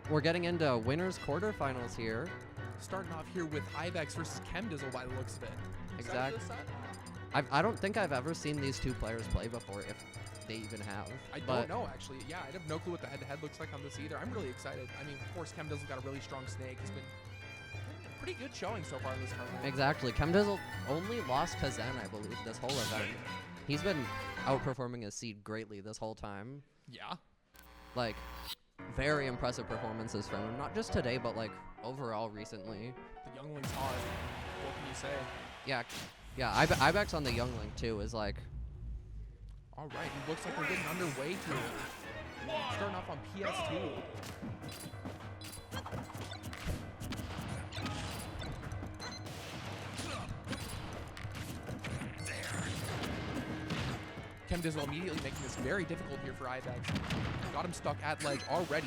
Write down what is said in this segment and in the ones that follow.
we're getting into winners quarterfinals here. Starting off here with Ibex versus Kemdizzle by the looks of it. Exactly. I don't think I've ever seen these two players play before, if they even have. I don't know, actually. Yeah, I have no clue what the head-to-head looks like on this either. I'm really excited. I mean, of course, Kemdizzle got a really strong snake. He's been pretty good showing so far in this tournament. Exactly. Kemdizzle only lost to Zen, I believe, this whole event. He's been outperforming his seed greatly this whole time. Yeah. Like, very impressive performances from him. Not just today, but, like, overall recently. The youngling's hot. What can you say? Yeah. Yeah, Ibex on the youngling, too, is like... All right, it looks like we're getting underway here. Starting off on PS2. Kemdizzle immediately making this very difficult here for Ibex. Got him stuck at ledge already.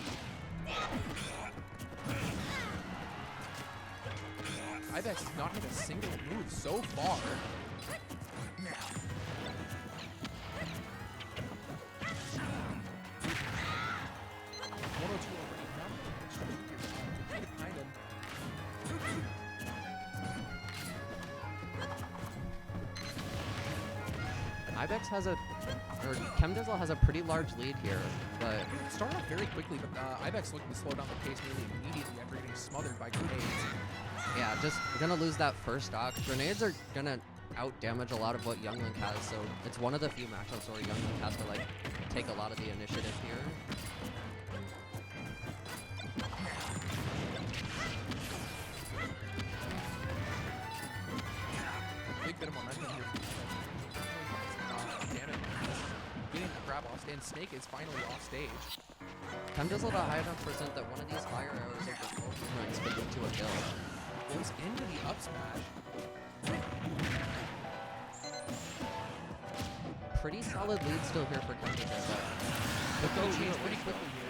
Ibex has not hit a single move so far. Ibex has or Kemdizzle has a pretty large lead here, but... Started off very quickly, but Ibex looking to slow down the pace nearly immediately after getting smothered by grenades. Yeah, just gonna lose that first stock. Grenades are gonna out-damage a lot of what Youngling has, so it's one of the few matchups where Youngling has to, like, take a lot of the initiative here. Big bit of momentum here. Getting the grab off stand. Snake is finally off stage. Kemdizzle at a high enough percent that one of these fire arrows of the rings could lead to a kill. Goes into the up smash. Pretty solid lead still here for Kemdizzle, but Go change pretty quickly here.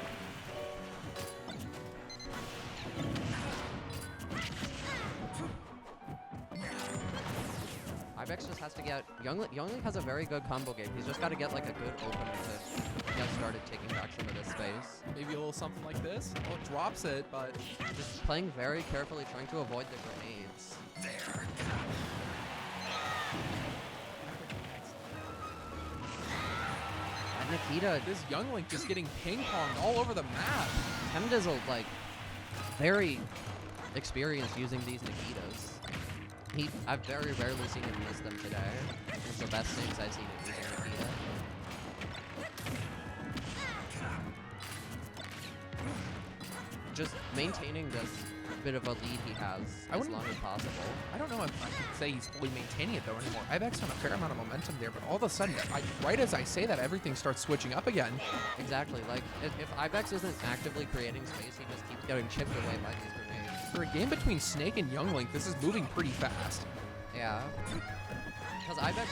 Ibex just has to get... Youngling has a very good combo game. He's just got to get, like, a good opener to get started taking back some of this space. Maybe a little something like this. Well, it drops it, but... Just playing very carefully, trying to avoid the grenades. There. And Nikita... This Youngling just getting ping-ponged all over the map. Kemdizzle, like, very experienced using these Nikitas. I've very rarely seen him miss them today. It's the best things I've seen him using Nikita. Just maintaining this bit of a lead he has as long as possible. I don't know if I can say he's fully maintaining it though anymore. Ibex on a fair amount of momentum there, but all of a sudden, right as I say that, everything starts switching up again. Exactly. Like, if Ibex isn't actively creating space, he just keeps getting chipped away by these grenades. For a game between Snake and Youngling, this is moving pretty fast. Yeah. Because Ibex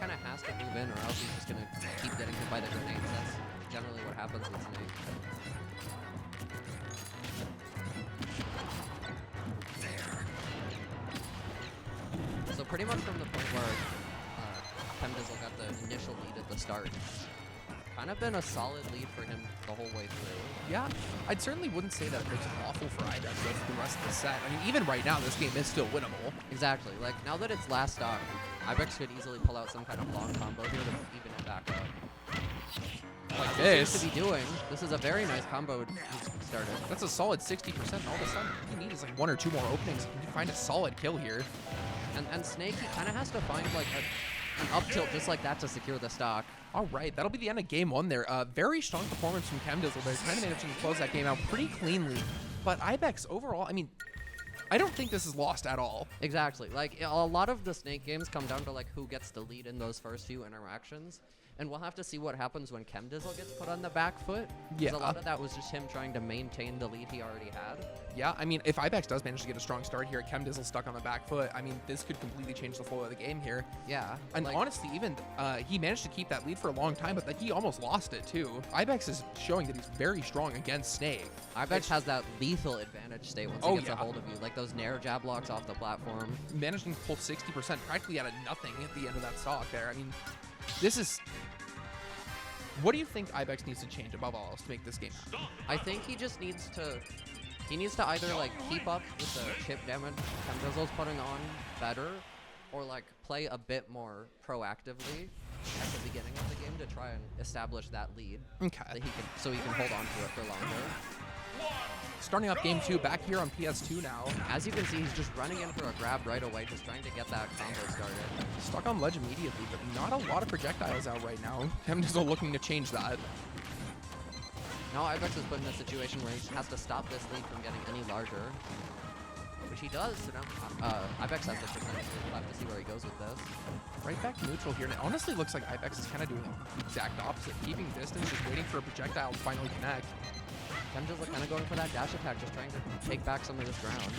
kind of has to move in or else he's just going to keep getting hit by the grenades. That's generally what happens with Snake. So pretty much from the point where Kemdizzle got the initial lead at the start, kind of been a solid lead for him the whole way through. Yeah, I certainly wouldn't say that it's awful for Ibex for the rest of the set. I mean, even right now, this game is still winnable. Exactly. Like, now that it's last stock, Ibex could easily pull out some kind of long combo here to even it back up. Like this. To be doing. This is a very nice combo he's started. That's a solid 60%. All of a sudden, all you need is like one or two more openings. You can find a solid kill here. And Snake, he kind of has to find like an up tilt just like that to secure the stock. All right, that'll be the end of game one there. Very strong performance from Kemdizzle there. Kind of managing to close that game out pretty cleanly. But Ibex overall, I mean, I don't think this is lost at all. Exactly. Like, a lot of the Snake games come down to like who gets the lead in those first few interactions. And we'll have to see what happens when Kemdizzle gets put on the back foot. Yeah. A lot of that was just him trying to maintain the lead he already had. Yeah, I mean, if Ibex does manage to get a strong start here, Kemdizzle stuck on the back foot, I mean, this could completely change the flow of the game here. Yeah. And like, honestly, even he managed to keep that lead for a long time, but like, he almost lost it too. Ibex is showing that he's very strong against Snake. Ibex has that lethal advantage state once he gets a hold of you. Like those nair jab blocks off the platform. Managing to pull 60% practically out of nothing at the end of that stock there. I mean, this is What do you think Ibex needs to change above all else to make this game happen? I think he just needs to. He needs to either like keep up with the chip damage Kemdizzle's putting on better, or like play a bit more proactively at the beginning of the game to try and establish that lead. Okay. That so he can hold on to it for longer. Starting off game 2 back here on PS2 now. As you can see, he's just running in for a grab right away, just trying to get that combo started. Stuck on ledge immediately, but not a lot of projectiles out right now. Kemdizzle looking to change that. Now Ibex is put in a situation where he has to stop this lead from getting any larger, which he does. So now Ibex has the percentage. We'll have to see where he goes with this. Right back neutral here. And it honestly looks like Ibex is kind of doing the exact opposite. Keeping distance, just waiting for a projectile to finally connect. Kemdizzle kind of going for that dash attack, just trying to take back some of this ground.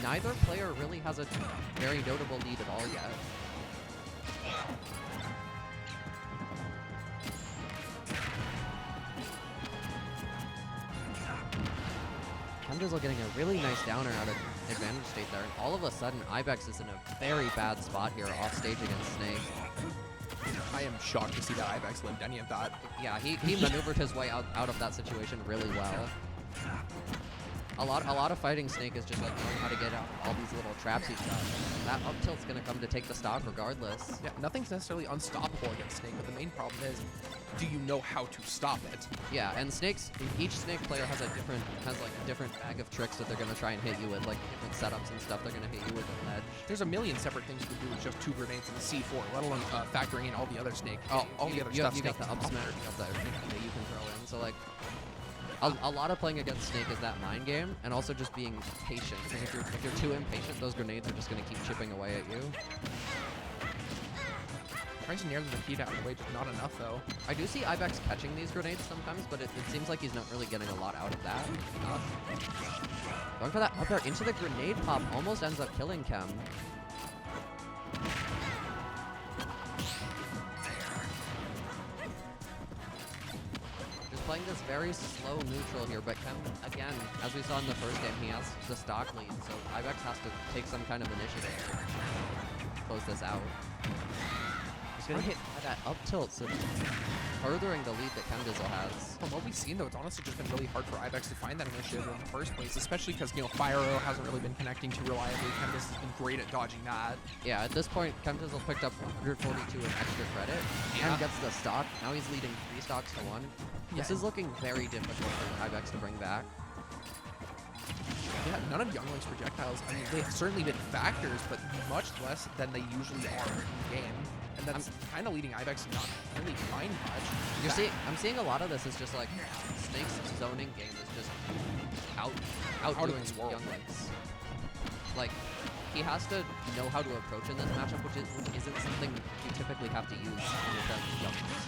Neither player really has a very notable lead at all yet. Kemdizzle getting a really nice downer out of advantage state there, and all of a sudden Ibex is in a very bad spot here off stage against Snake. I am shocked to see that Ibex lived any of that. Yeah, he maneuvered his way out of that situation really well. A lot of fighting Snake is just like knowing how to get out all these little traps he's got. That up tilt's gonna come to take the stock regardless. Yeah, nothing's necessarily unstoppable against Snake, but the main problem is, do you know how to stop it? Yeah, and each Snake player has like a different bag of tricks that they're gonna try and hit you with, like different setups and stuff they're gonna hit you with at ledge. There's a million separate things you can do with just 2 grenades and a C4, let alone factoring in all the other Snake, all the other stuff. You got the up smash, you got the everything that you can throw in. So like, a lot of playing against Snake is that mind game, and also just being patient. Because if you're too impatient, those grenades are just gonna keep chipping away at you. Trying to nair the Nikita out of the way, just not enough though. I do see Ibex catching these grenades sometimes, but it seems like he's not really getting a lot out of that. Going for that up air into the grenade pop, almost ends up killing Kem. Just playing this very slow neutral here, but Kem, again, as we saw in the first game, he has the stock lead, so Ibex has to take some kind of initiative to close this out. He's gonna hit that up tilt, so furthering the lead that Kemdizzle has. From what we've seen though, it's honestly just been really hard for Ibex to find that initiative in the first place, especially because, you know, Fire Arrow hasn't really been connecting too reliably. Kemdizzle's been great at dodging that. Yeah, at this point, Kemdizzle picked up 142 in extra credit and gets the stock. Now he's leading 3 stocks to 1. This is looking very difficult for Ibex to bring back. Yeah, none of Youngling's projectiles, I mean, they've certainly been factors, but much less than they usually are in game. And that's kind of leading Ibex to not really find much. I'm seeing a lot of this is just like Snake's zoning game is just outdoing Younglings. Like, he has to know how to approach in this matchup, which isn't something you typically have to use with Younglings.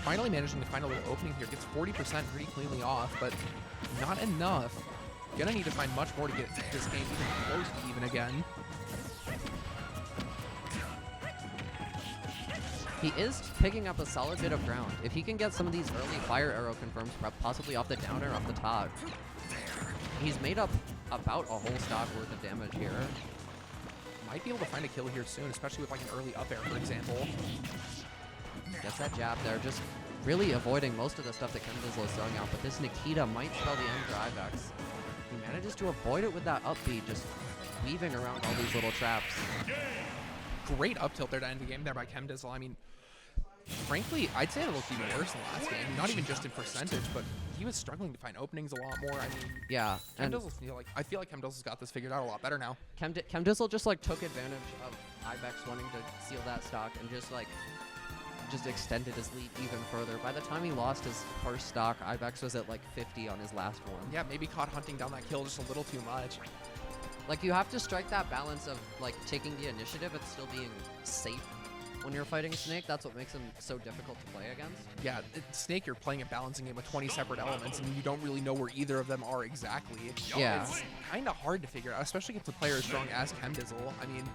Finally managing to find a little opening here. Gets 40% pretty cleanly off, but not enough. Gonna need to find much more to get this game even close to even again. He is picking up a solid bit of ground. If he can get some of these early Fire Arrow confirms, possibly off the down air, off the top, he's made up about a whole stock worth of damage here. Might be able to find a kill here soon, especially with like an early up air, for example. Gets that jab there, just really avoiding most of the stuff that Kemdizzle is throwing out, but this Nikita might spell the end for Ibex. He manages to avoid it with that up B, just weaving around all these little traps. Great up tilt there to end the game there by Kemdizzle. I mean, frankly, I'd say it looked even worse than last game. Not even just in percentage, but he was struggling to find openings a lot more. I mean, yeah, I feel like Kemdizzle's got this figured out a lot better now. Kemdizzle just like took advantage of Ibex wanting to seal that stock and just extended his lead even further. By the time he lost his first stock, Ibex was at like 50 on his last one. Yeah, maybe caught hunting down that kill just a little too much. Like, you have to strike that balance of like taking the initiative and still being safe when you're fighting Snake. That's what makes him so difficult to play against. Yeah, Snake, you're playing a balancing game with 20 separate elements, and you don't really know where either of them are exactly. Yeah. It's kind of hard to figure out, especially against a player as strong as Kemdizzle. I mean,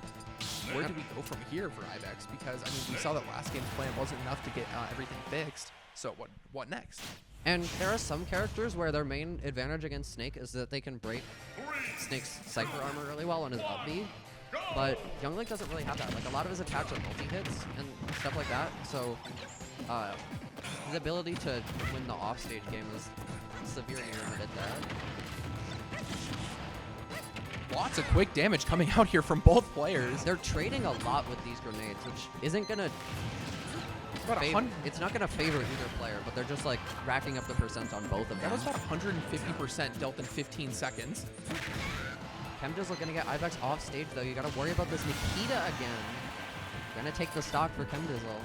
where do we go from here for Ibex? Because, I mean, we saw that last game's plan wasn't enough to get everything fixed. So what next? And there are some characters where their main advantage against Snake is that they can break Snake's Cypher armor really well on his up B. But Youngling doesn't really have that. Like, a lot of his attacks are multi-hits and stuff like that. So his ability to win the offstage game is severely limited there. Lots of quick damage coming out here from both players. They're trading a lot with these grenades, which isn't gonna. It's not gonna favor either player, but they're just like racking up the percent on both of them. That was about 150% dealt in 15 seconds. Kemdizzle gonna get Ibex off stage though. You gotta worry about this Nikita again. Gonna take the stock for Kemdizzle.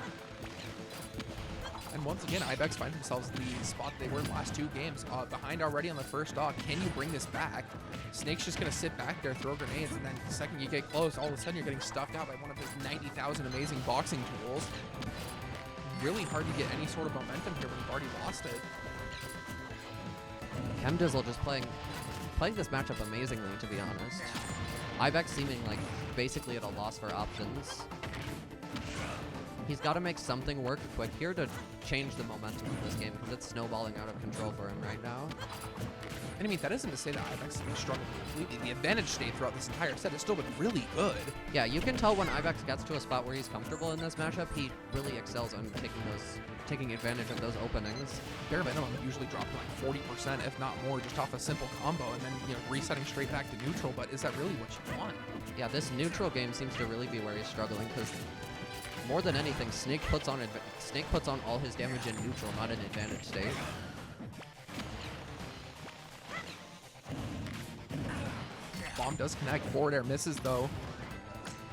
And once again, Ibex find themselves in the spot they were in the last 2 games. Behind already on the first stock. Can you bring this back? Snake's just going to sit back there, throw grenades, and then the second you get close, all of a sudden you're getting stuffed out by one of his 90,000 amazing boxing tools. Really hard to get any sort of momentum here when you've already lost it. Kemdizzle just playing this matchup amazingly, to be honest. Ibex seeming like basically at a loss for options. He's got to make something work quick here to change the momentum of this game because it's snowballing out of control for him right now. And I mean, that isn't to say that Ibex has been struggling completely. The advantage state throughout this entire set has still been really good. Yeah, you can tell when Ibex gets to a spot where he's comfortable in this matchup, he really excels on taking advantage of those openings. Bare minimum usually dropping like 40%, if not more, just off a simple combo, and then resetting straight back to neutral. But is that really what you want? Yeah, this neutral game seems to really be where he's struggling because more than anything, Snake puts on all his damage in neutral, not in advantage state. Bomb does connect. Forward air misses though.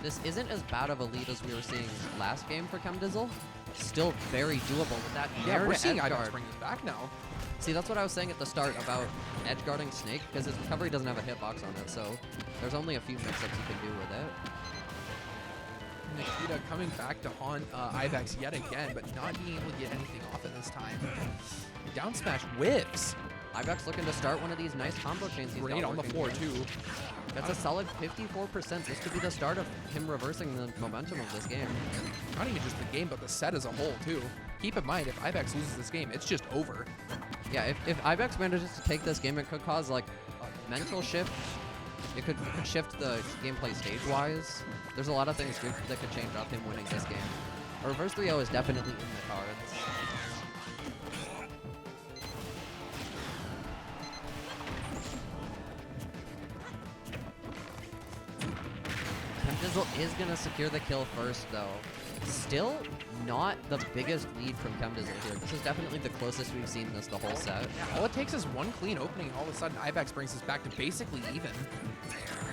This isn't as bad of a lead as we were seeing last game for Kemdizzle. Still very doable with that. Yeah, we're seeing Ibex bring this back now. See, that's what I was saying at the start about edge guarding Snake, because his recovery doesn't have a hitbox on it, so there's only a few mix-ups you can do with it. Nikita coming back to haunt Ibex yet again, but not being able to get anything off at this time. Down smash whiffs. Ibex looking to start one of these nice combo chains he's Grenade got on the floor too. That's a solid 54%. This could be the start of him reversing the momentum of this game. Not even just the game, but the set as a whole too. Keep in mind, if Ibex loses this game, it's just over. Yeah, if Ibex manages to take this game, it could cause like a mental shift. It could shift the gameplay stage-wise. There's a lot of things that could change off him winning this game. A reverse 3-0 is definitely in the cards. Kemdizzle is going to secure the kill first, though. Still not the biggest lead from Kemdizzle here. This is definitely the closest we've seen this the whole set. Yeah, all it takes is one clean opening, and all of a sudden Ibex brings us back to basically even.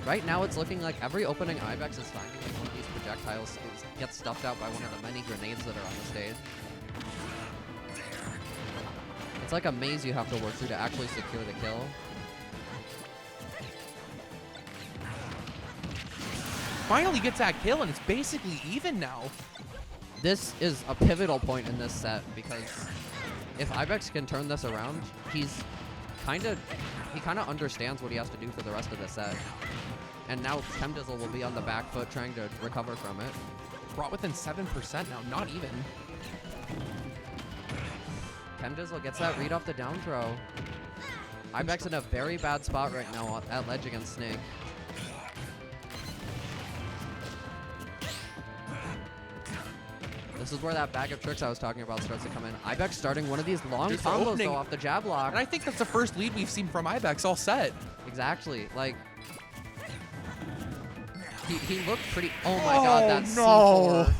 Right now, it's looking like every opening Ibex is finding like one of these projectiles gets stuffed out by one of the many grenades that are on the stage. It's like a maze you have to work through to actually secure the kill. Finally gets that kill, and it's basically even now. This is a pivotal point in this set because if Ibex can turn this around, he kind of understands what he has to do for the rest of the set. And now Kemdizzle will be on the back foot trying to recover from it. Brought within 7% now, not even. Kemdizzle gets that read off the down throw. Ibex in a very bad spot right now at ledge against Snake. This is where that bag of tricks I was talking about starts to come in. Ibex starting one of these long combos though off the jab lock. And I think that's the first lead we've seen from Ibex all set. Exactly. Like, he looked pretty... Oh my god, that's no. C4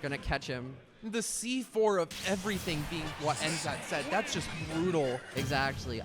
gonna catch him. The C4 of everything being what ends that set. That's just brutal. Exactly.